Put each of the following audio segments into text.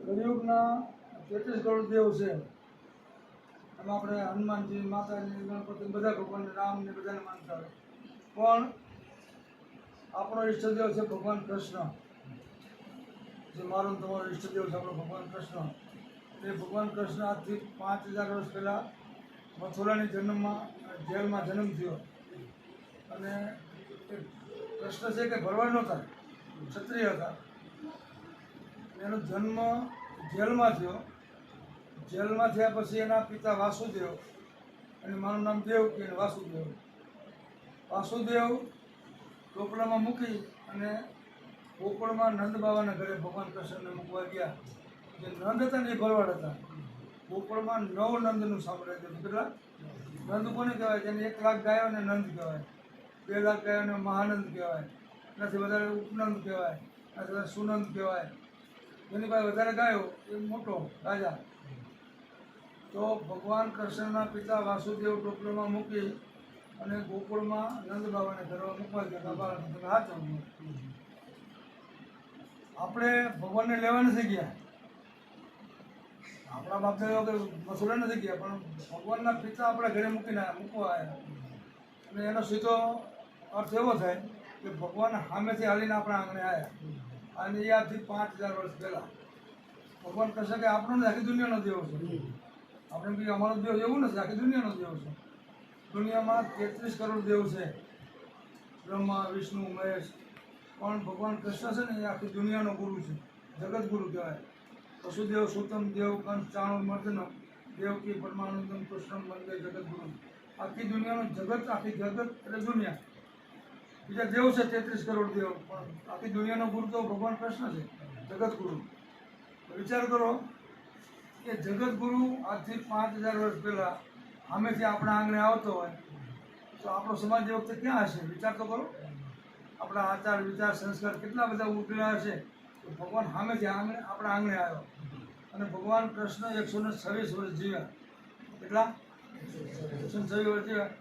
કળિયુગના 33 કરોડ દેવ છે. એમાં આપણે હનુમાનજી, માતાજી, ગણપતિ બધા ભગવાન રામને બધાને માનતા હોય. પણ આપણો ઈષ્ટદેવ છે ભગવાન કૃષ્ણ. જે મારો ને તમારો ઈષ્ટદેવ છે આપણો ભગવાન કૃષ્ણ. એ ભગવાન કૃષ્ણ આજથી 5000 વર્ષ પહેલાં મથુરાની જેલમાં જન્મ થયો. અને એ કૃષ્ણ છે કે ભરવાડ નહોતા, ક્ષત્રિય હતા. એનો જન્મ જેલમાં થયો. જેલમાં થયા પછી એના પિતા વાસુદેવ, અને મારું નામ દેવકી અને વાસુદેવ ટોપલામાં મૂકી અને ગોકુળમાં નંદ બાબાના ઘરે ભગવાન કૃષ્ણને મૂકવા ગયા. જે નંદ હતા ને એ ભરવાડ હતા. ગોકુળમાં 9 નંદનું સામ્રાજ્ય હતું. કેટલા નંદ કોને કહેવાય? જેને 1 લાખ ગાયોને નંદ કહેવાય, 2 લાખ ગાયોને મહાનંદ કહેવાય, એનાથી વધારે ઉપનંદ કહેવાય, એનાથી વધારે સુનંદ કહેવાય. જેની પાસે વધારે ગાયો એ મોટો રાજા. તો ભગવાન કૃષ્ણના પિતા વાસુદેવ ટોપલામાં મૂકી અને ગોકુળમાં નંદ બાબાને ઘરમાં મૂકવા ગયા. તમે હાથ આપણે ભગવાનને લેવા નથી ગયા, આપણા બાપ દાદા વગર મસૂડા નથી ગયા, પણ ભગવાનના પિતા આપણા ઘરે મૂકવા આવ્યા. અને એનો સીધો અર્થ એવો થાય કે ભગવાન સામેથી હાલીને આપણા આંગણે આવ્યા. અને એ આજથી 5000 વર્ષ પહેલાં ભગવાન કૃષ્ણ કે આપણો ને આખી દુનિયાનો દેવ છે. આપણે બી અમારો દેવ એવું નથી, આખી દુનિયાનો દેવ છે. દુનિયામાં 33 કરોડ દેવ છે, બ્રહ્મા, વિષ્ણુ, મહેશ. પણ ભગવાન કૃષ્ણ છે ને એ આખી દુનિયાનો ગુરુ છે, જગતગુરુ કહેવાય. વસુદેવ સુતમ દેવ કંસ ચાણુ મર્દન દેવકી પરમાનંદમ કૃષ્ણ વંદે જગતગુરુ. આખી દુનિયાનો જગત, આખી જગત એટલે દુનિયા. બીજા દેવ છે 33 કરોડ દેવ, પણ આખી દુનિયાનો ગુરુ તો ભગવાન કૃષ્ણ છે, જગતગુરુ. વિચાર કરો કે જગતગુરુ આજથી 5000 વર્ષ પહેલાં સામેથી આપણા આંગણે આવતો હોય તો આપણો સમાજ એ વખતે ક્યાં હશે? વિચાર તો કરો. આપણા આચાર વિચાર સંસ્કાર કેટલા બધા ઉકેલા હશે. તો ભગવાન સામેથી આપણા આંગણે આવ્યો. અને ભગવાન કૃષ્ણ 126 વર્ષ જીવ્યા. કેટલા? 126 વર્ષ જીવ્યા.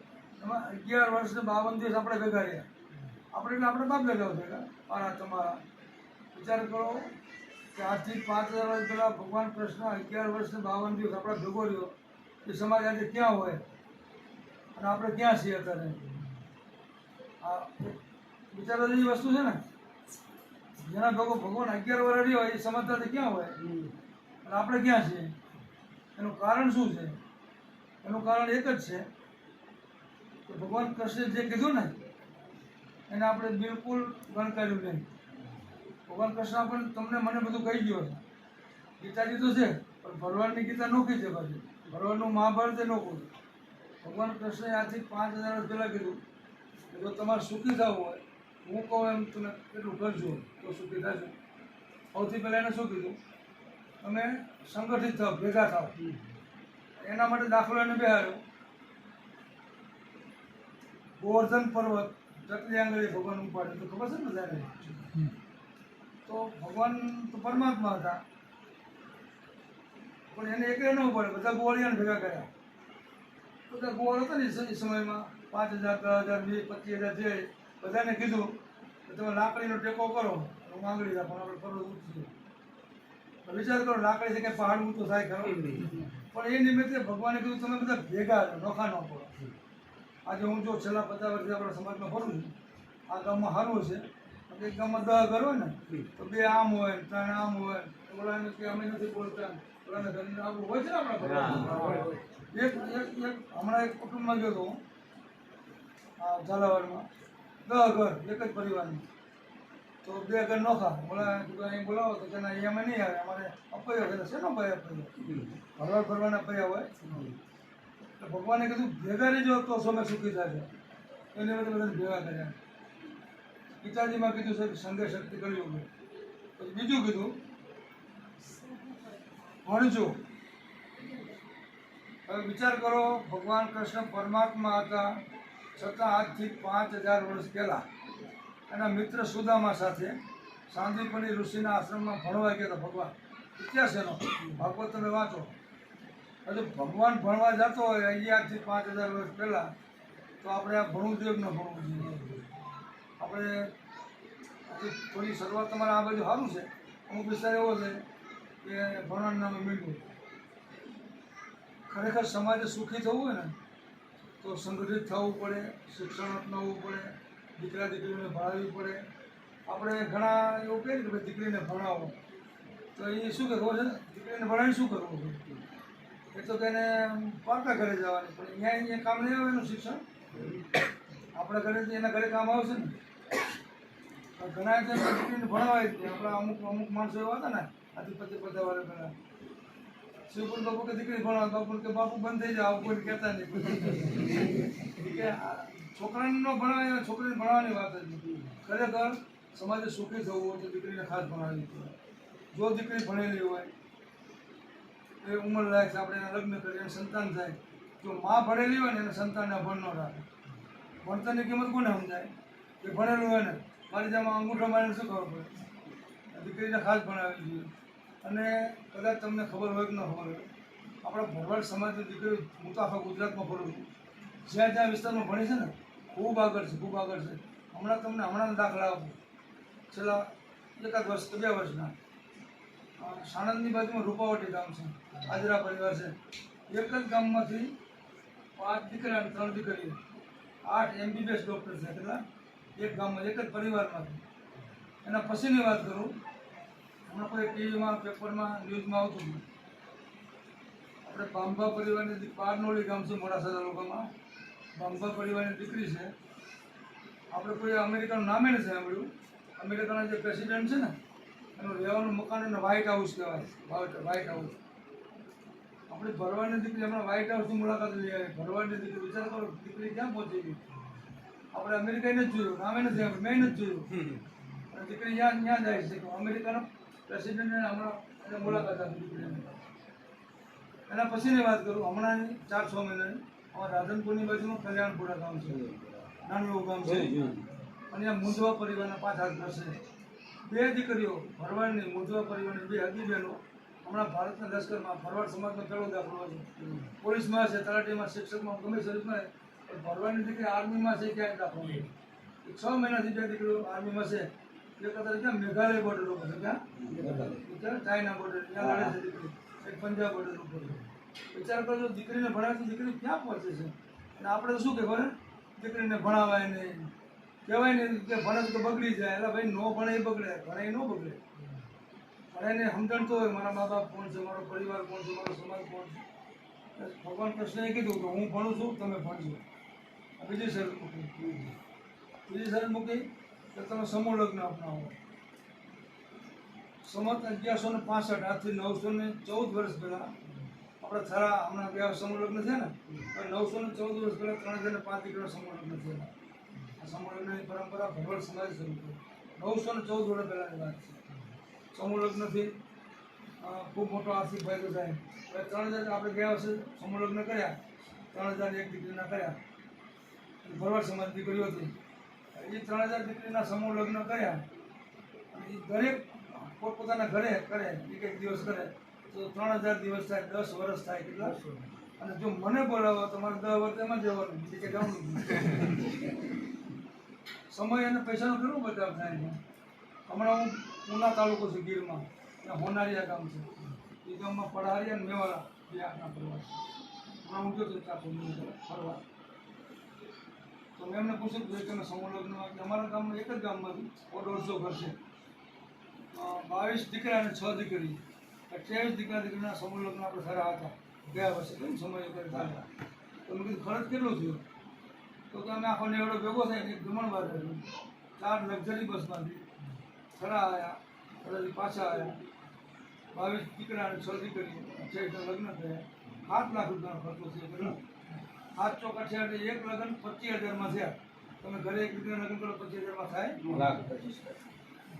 એમાં 11 વર્ષ ને 52 દિવસ આપણે ભેગા રહ્યા. આપણે એટલે આપણે બાપ ભેગા ભેગા મારા તમારા. વિચાર કરો કે આજથી 5000 વર્ષ પહેલાં ભગવાન કૃષ્ણ 11 વર્ષ ને 52 દિવસ આપણા ભેગો રહ્યો. એ સમાજ આજે ક્યાં હોય અને આપણે ક્યાં છીએ અત્યારે? આ વિચારવા જેવી વસ્તુ છે ને. જેના ભેગો ભગવાન 11 વર્ષ રહ્યો એ સમાજમાંથી ક્યાં હોય અને આપણે ક્યાં છીએ? એનું કારણ શું છે? એનું કારણ એક જ છે કે ભગવાન કૃષ્ણે જે કીધું ને એને આપણે બિલકુલ ગણકાર્યું નહીં. ભગવાન કૃષ્ણ આપણને તમને મને બધું કહી ગયો છે. ગીતાજી તો છે પણ ભરવાડની ગીતા નોખી છે. પાછી ભરવાડનું મહાભારત એ નોખું છે. ભગવાન કૃષ્ણે આજથી 5000 વર્ષ પહેલાં કીધું કે જો તમારે સુખી થવું હોય, હું કહું એમ તમે કેટલું કરજો તો સુખી થશો. સૌથી પહેલાં એને શું કીધું? તમે સંગઠિત થાવ, ભેગા થાવ. એના માટે દાખલો એને બેહાડ્યો. ગોવર્ધન પર્વત જટલી આંગળી ભગવાન ઉપાડે તો ખબર છે ને બધાને. તો ભગવાન તો પરમાત્મા હતા, પણ એને એકલે ન ઉપાડે, બધા ગોવાળિયાને ભેગા કર્યા. બધા ગોવાળ હતા ને એ સમયમાં 5000, 10,000, 20,000, 25,000 જે બધાને કીધું કે તમે લાકડીનો ટેકો કરો, હું આંગળી રાખો, આપણે પર્વત ઉઠી. વિચાર કરો, લાકડી છે કે પહાડ ઊંચો થાય ખરો? પણ એ નિમિત્તે ભગવાને કીધું તમે બધા ભેગા નોખા ન પડો. આજે હું જો છેલ્લા 50 વર્ષથી આપણા સમાજમાં ફરું છું, આ ગામમાં સારું છે. એક ગામમાં 10 ઘર હોય ને તો 2 આમ હોય, 3 આમ હોય. ઓલાને કે અમે નથી બોલતા, ઓલાને ઘરને આવું હોય છે ને આપણા. એક હમણાં એક કુટુંબમાં ગયો હતો આ ઝાલાવાડમાં, 10 ઘર એક જ પરિવારની. તો 2 ઘર નોખા. ઓલા અહીં બોલાવો તો કે ના એ અમે નહીં આવે, અમારે અપૈયો છે. શેનો ભાઈ અપૈયો? ભરવાના પૈયા હોય. તો ભગવાને કીધું ભેગા રહેજો તો સમય સુખી થશે. એને બધાને ભેગા કર્યા. ગીતાજીમાં કીધું છે કે સંઘે શક્તિ કર્યું. પછી બીજું કીધું ભણજો. હવે વિચાર કરો, ભગવાન કૃષ્ણ પરમાત્મા હતા, છતાં આજથી 5000 વર્ષ પહેલાં એના મિત્ર સુદામા સાથે સાંદીપની ઋષિના આશ્રમમાં ભણવા ગયા હતા. ભગવાન ઇતિહાસ એનો ભાગવત તમે વાંચો. હજુ ભગવાન ભણવા જતો હોય અહીંયા આજથી 5000 વર્ષ પહેલાં, તો આપણે આ ભણવું જોઈએ કે ન ભણવું જોઈએ? આપણે થોડી શરૂઆત તમારે આ બાજુ સારું છે. અમુક વિસ્તાર એવો છે કે ભણવાના નામે મીંડું. ખરેખર સમાજે સુખી થવું હોય ને તો સંગઠિત થવું પડે, શિક્ષણ અપનાવવું પડે, દીકરા દીકરીને ભણાવવી પડે. આપણે ઘણા એવું કહીએ કે ભાઈ દીકરીને ભણાવો, તો એ શું કે ખબર છે ને, દીકરીને ભણાવીને શું કરવું છે? એ તો તેને પાકા ઘરે જવાની, પણ અહીંયા કામ નહીં આવે એનું શિક્ષણ. આપણા ઘરેથી એના ઘરે કામ આવશે ને. ઘણા દીકરીને ભણાવાય જ નહીં. આપણા અમુક માણસો એવા હતા ને, આથી 50-50 વર્ષ પહેલાં શિવપુર બાપુ કે દીકરી ભણાવ, બાપુ કે બાપુ બંધ થઈ જાય, આવું કોઈ કહેતા નહીં. કે છોકરાને ન ભણાવે, છોકરીને ભણાવવાની વાત જ નથી. ખરેખર સમાજે સુખી થવું હોય તો દીકરીને ખાસ ભણાવવી જોઈએ. જો દીકરી ભણેલી હોય, એ ઉંમર લાયક છે, આપણે એના લગ્ન કરીએ, એને સંતાન થાય. જો મા ભણેલી હોય ને એને સંતાનને અભણ ન રાખે. ભણતરની કિંમત કોને સમજાય? કે ભણેલું હોય ને, મારી જેમ અંગૂઠો મારીને શું ખબર પડે? દીકરીને ખાસ ભણાવવી જોઈએ. અને કદાચ તમને ખબર હોય કે ન ખબર હોય, આપણા ભરવાડ સમાજની દીકરી હું તો આખા ગુજરાતમાં ફરું છું, જ્યાં જ્યાં વિસ્તારમાં ભણે છે ને, ખૂબ આગળ છે, ખૂબ આગળ છે. હમણાં દાખલા આપું, છેલ્લા 1 વર્ષ કે 2 વર્ષના સાણંદની બાજુમાં રૂપાવટી ગામ છે, હાજરા પરિવાર છે. એક જ ગામમાંથી 5 દીકરા અને 3 દીકરીઓ, 8 MBBS ડૉક્ટર છે. કેટલા? એક ગામમાં, એક જ પરિવારમાંથી. એના પછીની વાત કરું, હમણાં કોઈ ટીવીમાં, પેપરમાં, ન્યૂઝમાં આવતું હતું. આપણે બાંભા પરિવારની પારનોળી ગામ છે, મોડાસા તાલુકામાં. બાંભા પરિવારની દીકરી છે. આપણે કોઈ અમેરિકાનું નામે નથી સાંભળ્યું. અમેરિકાના જે પ્રેસિડેન્ટ છે ને, એનું રહેવાનું મકાન એને વ્હાઇટ હાઉસ કહેવાય. White house. આપણી ભરવાડની દીકરી હમણાં વ્હાઇટ હાઉસની મુલાકાત લઈ આવી. ભરવાડની દીકરી, વિચાર કરો, દીકરી ક્યાં પહોંચી ગઈ. આપણે અમેરિકાએ નથી જોયું, નામે નથી સાંભળ્યું, મેં નથી જોયું. અને દીકરી ત્યાં જાય છે. અમેરિકાના પ્રેસિડેન્ટને હમણાં એને મુલાકાત આપી દીકરીને. એના પછીની વાત કરું, હમણાં 4-6 મહિનાની, અમારા રાધનપુરની બાજુમાં કલ્યાણપુરા ગામ છે, નાનું એવું ગામ છે. અને અહીંયા મુંજવા પરિવારના 5 હાથ છે. 2 દીકરીઓ ભરવાડની, મુંજવા પરિવારની 2 હગી બહેનો હમણાં ભારતના લશ્કરમાં, ભરવાડ સમાજનો પહેલો દાખલો છે. પોલીસમાં છે, તલાટીમાં, શિક્ષકમાં, ગમે સર્વિસમાં. ભરવાડની દીકરી આર્મીમાં છે, ક્યાંય દાખલો નથી. 6 મહિનાથી 2 દીકરીઓ આર્મીમાં છે. એક અત્યારે ક્યાં મેઘાલય બોર્ડર ઉપર છે, ક્યાં ચાઇના બોર્ડર, ત્યાં લડે છે દીકરી. એક પંજાબ બોર્ડર ઉપર છે. વિચાર કરજો, દીકરીને ભણાવે દીકરી ક્યાં પહોંચે છે. અને આપણે તો શું કહેવાય, દીકરીને ભણાવાય નહીં, કહેવાય નહીં કે ભણે તો બગડી જાય. એટલે ભાઈ ન ભણે એ બગડે, ભણે એ ન બગડે. ભણેને સમજણ તો હોય, મારા મા બાપ કોણ છે, મારો પરિવાર કોણ છે, મારો સમાજ કોણ છે. ભગવાન કૃષ્ણએ કીધું કે હું ભણું છું, તમે ભણજો. બીજી શરત મૂકી કે તમે સમૂહ લગ્ન અપનાવો. સંમત 1165, આજથી 914 વર્ષ પહેલાં આપણે થરા, હમણાં ગયા સમૂહ લગ્ન છે ને, 914 વર્ષ પહેલાં 3005 દીકરા સમૂહ લગ્ન થયેલા. આ સમૂહ લગ્નની પરંપરા ભરવાડ સમાજ શરૂ કરી. 914 વર્ષ પહેલાંની વાત છે. સમૂહ લગ્નથી ખૂબ મોટો આર્થિક ફાયદો થાય. હવે 3000 આપણે ગયા વર્ષે સમૂહ લગ્ન કર્યા, 3001 દીકરીના કર્યા. ભરવાડ સમાજ દીકરીઓ હતી. એ 3000 દીકરીના સમૂહ લગ્ન કર્યા. અને એ દરેક પોતપોતાના ઘરે કરે, એક દિવસ કરે, તો 3000 દિવસ થાય, 10 વર્ષ થાય. કેટલા? અને જો મને બોલાવો તો મારે 10 વર્ષ એમાં જવાનું, બીજે જવાનું. સમય અને પૈસાનો કેટલો બચાવ થાય છે. હમણાં હું ઉના તાલુકો છે ગીરમાં, ત્યાં હોનારિયા ગામ છે. એ ગામમાં પડારિયા અને મેવાડા 2 આખના પરિવાર. હમણાં હું ગયો તો 400 મિનિટ ફરવા. તો મેં એમને પૂછ્યું કે તમે સમૂહ લગ્નમાં, કે અમારા ગામમાં, એક જ ગામમાંથી 150 ઘર છે, 22 દીકરા અને 6 દીકરી, 28 દીકરીના સમૂહ લગ્ન આપણે ખરા હતા ગયા વર્ષે. કેમ સમય કરતા હતા. તો મેં કીધું ખર્ચ કેટલો થયો? તો અમે આખો નેવડો ભેગો થાય ને એક જમણવાર કર્યું. 4 લક્ઝરી બસમાંથી ખરા આવ્યા, ખરાથી પાછા આવ્યા. 22 દીકરા અને 6 દીકરી, 28 લગ્ન થયા. 7 લાખ રૂપિયાનો ખર્ચો થયો. 7 ચોક 28 એટલે એક લગ્ન 25,000માં થયા. તમે ઘરે એક દીકરા લગ્ન કરો 25,000માં થાય?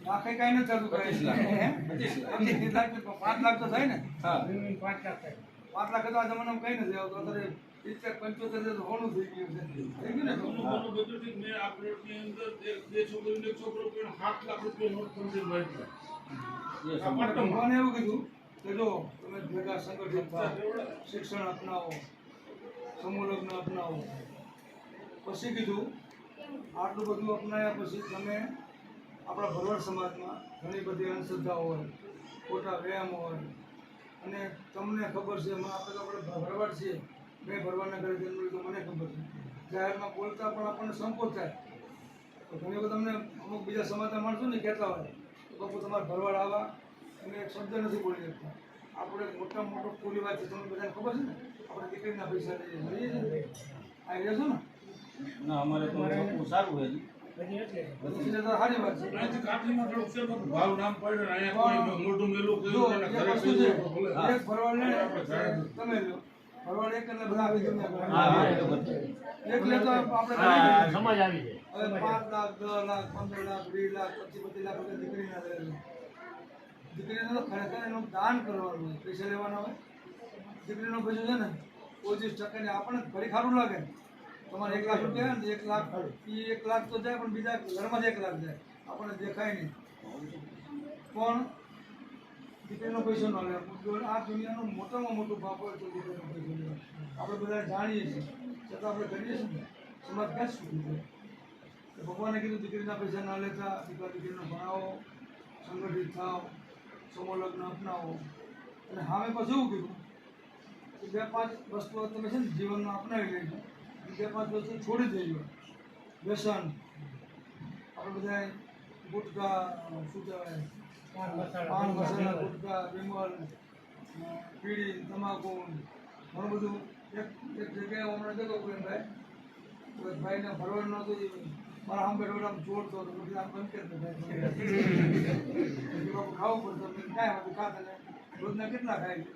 લાખે કાંઈ નથી થતું. 25 લાખ 5 લાખ તો થાય ને. 5 લાખ થાય. 5 લાખ તો આ જમાનામાં કંઈ નથી આવતું. અત્યારે 75 તો હોનું થઈ ગયું છે. થઈ ગયું ને. મેં આ પ્લોટની અંદર 2 છોકરીને 1 છોકરો પણ 7 લાખ રૂપિયા નોટ કરી ભગવાને એવું કીધું કે જો તમે ભેગા સંગઠિત થાઓ, શિક્ષણ અપનાવો, સમૂહ લગ્ન અપનાવો. પછી કીધું આટલું બધું અપનાવ્યા પછી તમે આપણા ભરવાડ સમાજમાં ઘણી બધી અંધશ્રદ્ધાઓ હોય, ખોટા વ્યાયામ હોય અને તમને ખબર છે આપણે તો આપણે ભરવાડ છીએ મેં ભરવાડના ઘરે જન્મ લીધો મને ખબર છે જાહેરમાં બોલતા પણ આપણને સંકોચ થાય તો ઘણી વખત તમને અમુક બીજા સમાજના માણસો ને કહેતા હોય તો બાપુ તમારે ભરવાડ આવા અને એક શબ્દ નથી બોલી શકતા આપણે મોટામાં મોટો પૂરી વાત છે તમને બધાને ખબર છે ને આપણે દીકરીના પૈસા લઈએ છીએ આ રહેશો ને ના અમારે તો ચોખ્ખું સારું હોય છે. પછી તો સારી વાત છે અહીંથી કાઠીમાં થોડુંક છે તો ભાવ નામ પડે ને અહીંયા કોઈ મોઢું મેલું જો કર્યું એક ઘરે વસ્તુ કહી છે દો ભલે. એક ભરવાડ લે તમે લો ભરવાડ એક એટલે બધા આપી દઉં હા એ તો બધું. એક લે તો આપણે હા, સમાજ આવી જાય. હવે 5 લાખ 10 લાખ 15 લાખ 20 લાખ 25 લાખ રૂપિયા દીકરીના લે દીકરીને તો ખરેખર એનું દાન કરવાનું હોય પૈસા લેવાના હોય દીકરીનો પૈસો છે ને 25% આપણને ઘડી ખારું લાગે તમારે 1 લાખ રૂપિયા ને 1 લાખ એ 1 લાખ તો જાય પણ બીજા ઘરમાં જ 1 લાખ જાય આપણને દેખાય નહીં પણ દીકરીનો પૈસો ન લે આ દુનિયાનું મોટામાં મોટું પાપ હોય તો દીકરીનો પૈસો લે આપણે બધા જાણીએ છીએ છતાં આપણે કરીએ છીએ ને સમાજ ક્યાં સુધી છે તો ભગવાને કીધું દીકરીના પૈસા ના લેતા દીકરા દીકરીને ભણાવો સંગઠિત થાવ સમૂહ લગ્ન અપનાવો અને સામે પછી એવું કીધું કે 2-5 વસ્તુઓ તમે છે ને જીવનમાં અપનાવી લેજો 2-5 વસ્તુ છોડી દેજો વ્યસન આપણે બધા ગુટકા શું કહેવાય પાન મસાલા ગુટકા વિમલ બીડી તમાકુ ઘણું બધું એક જગ્યાએ હમણાં જતો કોઈ ભાઈને ભરવાનું નહોતું મારા આમ બેઠો આમ જોડતો હતો પછી આમ બંધ કરી બાપુ ખાવું પડતું મેં કાંઈ હતું ખાત અને રોજના કેટલા ખાય છે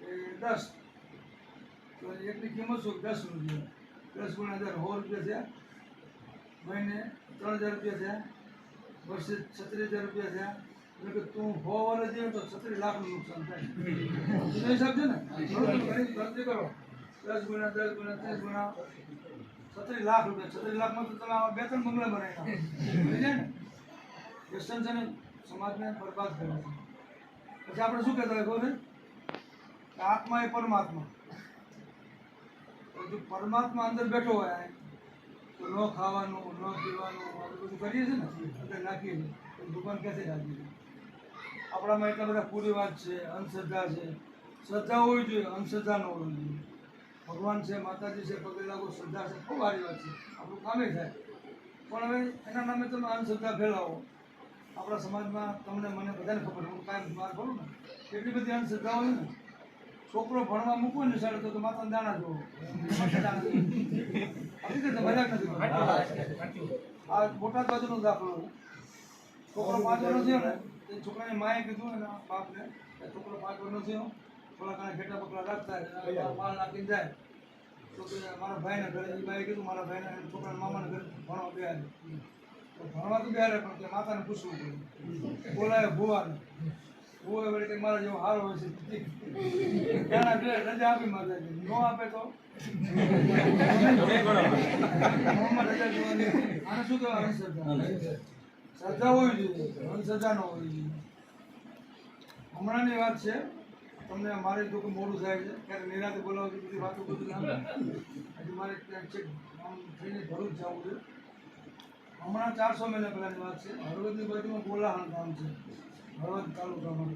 એ 10 તો એકની કિંમત શું 10 રૂપિયા 10 ગુણ્યા 10 100 રૂપિયા થયા મહિને 3000 રૂપિયા થયા વર્ષે 36000 રૂપિયા થયા એટલે કે તું 100 વર્ષ જીવે તો 36 લાખનું નુકસાન થાય એનો હિસાબ છે ને ગણતરી કરો 10 ગુણ્યા 10 ગુણ્યા 30 ગુણ્યા 36 લાખ રૂપિયા 36 લાખમાં તો તમે આવા 2-3 બંગલા બનાવી નાખો સમજી જાય ને વ્યસન છે ને સમાજને બરબાદ કરે છે પછી આપણે શું કહેતા હોય ખબર છે કે આત્મા એ પરમાત્મા તો જો પરમાત્મા અંદર બેઠો હોય તો ન ખાવાનું ન પીવાનું આપણે બધું કરીએ છીએ ને અંદર નાખીએ છીએ તો દુકાન ક્યાંથી રાખીએ છીએ આપણામાં એટલા બધા પૂરીવાદ છે અંધશ્રદ્ધા છે શ્રદ્ધા હોવી જોઈએ અંધશ્રદ્ધા ન હોવી જોઈએ ભગવાન છે માતાજી છે પગે લાગો શ્રદ્ધા છે ખૂબ સારી વાત છે આપણું કામે થાય પણ હવે એના નામે તમે અંધશ્રદ્ધા ફેલાવો આપણા સમાજમાં તમને મને બધાને ખબર હું કાંઈ માર કરું ને એટલી બધી અંધશ્રદ્ધાઓ છે ને છોકરો ભણવા મૂકો ને સાડે તો માતાને દાણા જોવો મજાક નથી કરતો. આ બોટાદ બાજુનો દાખલો છોકરો 5 વર્ષનો થયો ને એ છોકરાની માએ કીધું એના બાપને કે છોકરો 5 વર્ષનો થયો થોડા ઘણા ઘેટા બકરા રાખતા માલ નાખીને જાય તો કે મારા ભાઈને ઘરે એ ભાઈએ કીધું મારા ભાઈને છોકરાના મામાને ઘરે ભણવા બેહાડે તો ભણવા તો બેહાડે પણ કે માતાને પૂછવું પડે બોલાય ભુવાને ભુવા વળી કંઈક મારા જેવો હારો હોય છે ત્યાંના બે રજા આપી માતાજી ન આપે તો મોહમ્મદ રજા જોવાની આને શું કહેવાય અંધશ્રદ્ધા શ્રદ્ધા હોવી જોઈએ અંધશ્રદ્ધા ન હોવી જોઈએ હમણાંની વાત છે તમને મારે જો કોઈ મોડું થાય છે ક્યારેક નિરાતે બોલાવતી બધી વાતો બધું હજી મારે ક્યાંક છે આમ થઈને ભરૂચ જવું છે હમણાં 400 મહિના પહેલાંની વાત છે હળવદની બાજુમાં બોલાહાણ ગામ છે હળવદ તાલુકામાં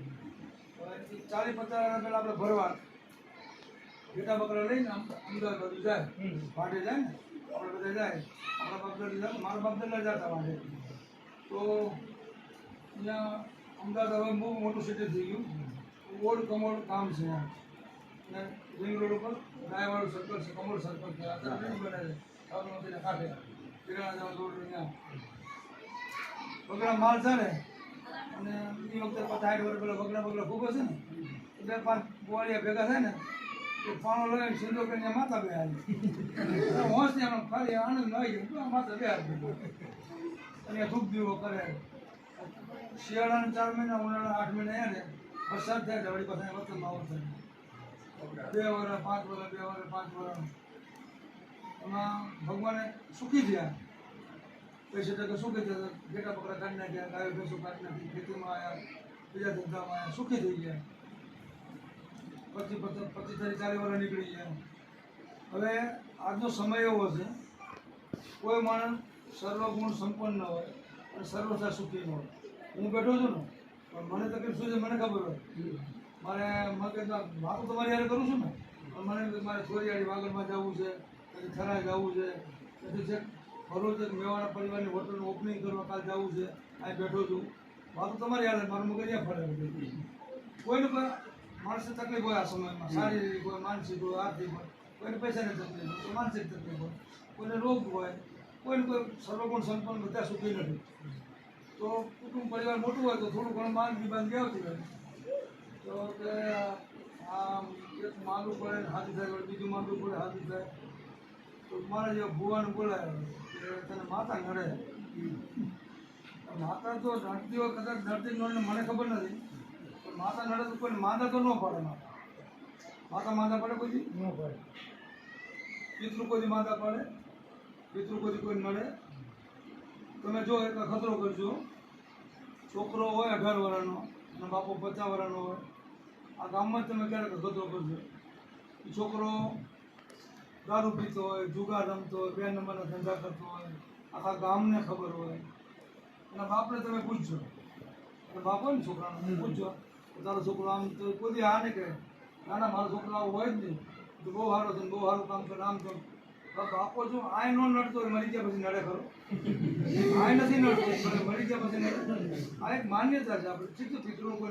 40-50 વર્ષ પહેલાં આપણે ભરવાડ ઘેટા બકરા લઈને અમદાવાદ બાજુ જાય વાંઢે જાય ને આપણે બધા જાય આપણા બાપદાદા મારા બાપદાદા જતા વાંઢે તો અહીંયા અમદાવાદ હવે બહુ મોટું સિટી થઈ ગયું ઓld કમોડ કામ છે અને રિંગ રોડ ઉપર ગાયવાળું સર્કલ છે કમોડ સર્કલ છે અત્યારે બ્રિજ બને છે સાબરમતીના કાંઠે કિરાણા જવા રોડ ત્યાં બગડા માલ છે ને અને એ વખતે 50-60 વર્ષ પહેલાં બગડા ખૂબ હશે ને 2-5 ગોળિયા ભેગા થાય ને એ પાણો લઈને સિંધો કરીને માતા બે હારી હોશ ને એનો ખાલી આનંદ આવી ગયો માતા બે હારી અને ધૂપ દીવો કરે શિયાળાના 4 મહિના ઉનાળા 8 મહિના એને વરસાદ થાય એટલે વળી પાછા વતનમાં આવું થાય 2 વર્ષ 5 વર્ષ 2 વર્ષ 5 વર્ષ એમાં ભગવાને સુખી થયા 50% સુખી થયા ઘેટા બકરા કાઢી નાખ્યા ગાયો ભેંસો કાઢી નાખી ખેતીમાં આવ્યા બીજા ધંધામાં આવ્યા સુખી થઈ ગયા 25-30 40 વર્ષ નીકળી ગયા હવે આજનો સમય એવો છે કોઈ માણસ સર્વગુણ સંપન્ન હોય અને સર્વથા સુખી ન હોય હું બેઠો છું ને તો પણ મને તકલીફ શું છે મને ખબર હોય મારે મગજમાં વાતો તમારી યારે કરું છું ને પણ મને મારે છોરીયાળી વાગડમાં જવું છે પછી થરાય જવું છે પછી છે ભરૂચ એક મેવાડા પરિવારની હોટલનું ઓપનિંગ કરવા કાલ જવું છે અહીં બેઠો છું વાતો તમારી યારે મારું મગજ ત્યાં ફરે કોઈને કોઈ માણસને તકલીફ હોય આ સમયમાં શારીરિક હોય માનસિક હોય આર્થિક હોય કોઈને પૈસાની તકલીફ હોય કોઈ માનસિક તકલીફ હોય કોઈને રોગ હોય કોઈને કોઈ સર્વગુણ સંપન્ન બધા સુખી નથી તો કુટુંબ પરિવાર મોટું હોય તો થોડું ઘણું માંગ વિભાગ આવતી હોય તો કે આ એક માંગવું પડે ને હાથી થાય વળી બીજું માંગવું પડે હાથી થાય તો મારે જે ભુવાને બોલાય કે તને માતા નડે માતા તો નડતી હોય કદાચ નડતી ન નડે મને ખબર નથી પણ માતા નડે તો કોઈ માંદા તો ન પડે માતા માંદા પડે કોઈ ન પડે. પિતૃ કોઈ માંદા પડે પિતૃ કોઈ નડે તમે જો એક ખતરો કરજો છોકરો હોય 18 વર્ષનો અને બાપો 50 વર્ષનો હોય આ ગામમાં જ તમે ક્યારેક ખતરો કરજો એ છોકરો દારૂ પીતો હોય જુગાર રમતો હોય 2 નંબરના ધંધા કરતો હોય આખા ગામને ખબર હોય એના બાપને તમે પૂછજો અને બાપ હોય ને છોકરાનો પૂછજો કે તારો છોકરો આમ તો કોઈ આ નહીં કહે ના ના મારો છોકરો આવો હોય જ નહીં તો બહુ સારો છે ને બહુ સારું કામ કરે આમ તો બાપો જો આય ન નડતો હોય મરી ગયા પછી નડે ખરો આય નથી નડતો મરી ગયા પછી નડે આ એક માન્યતા છે આપણે ઠીક છે પિતૃનું કોઈ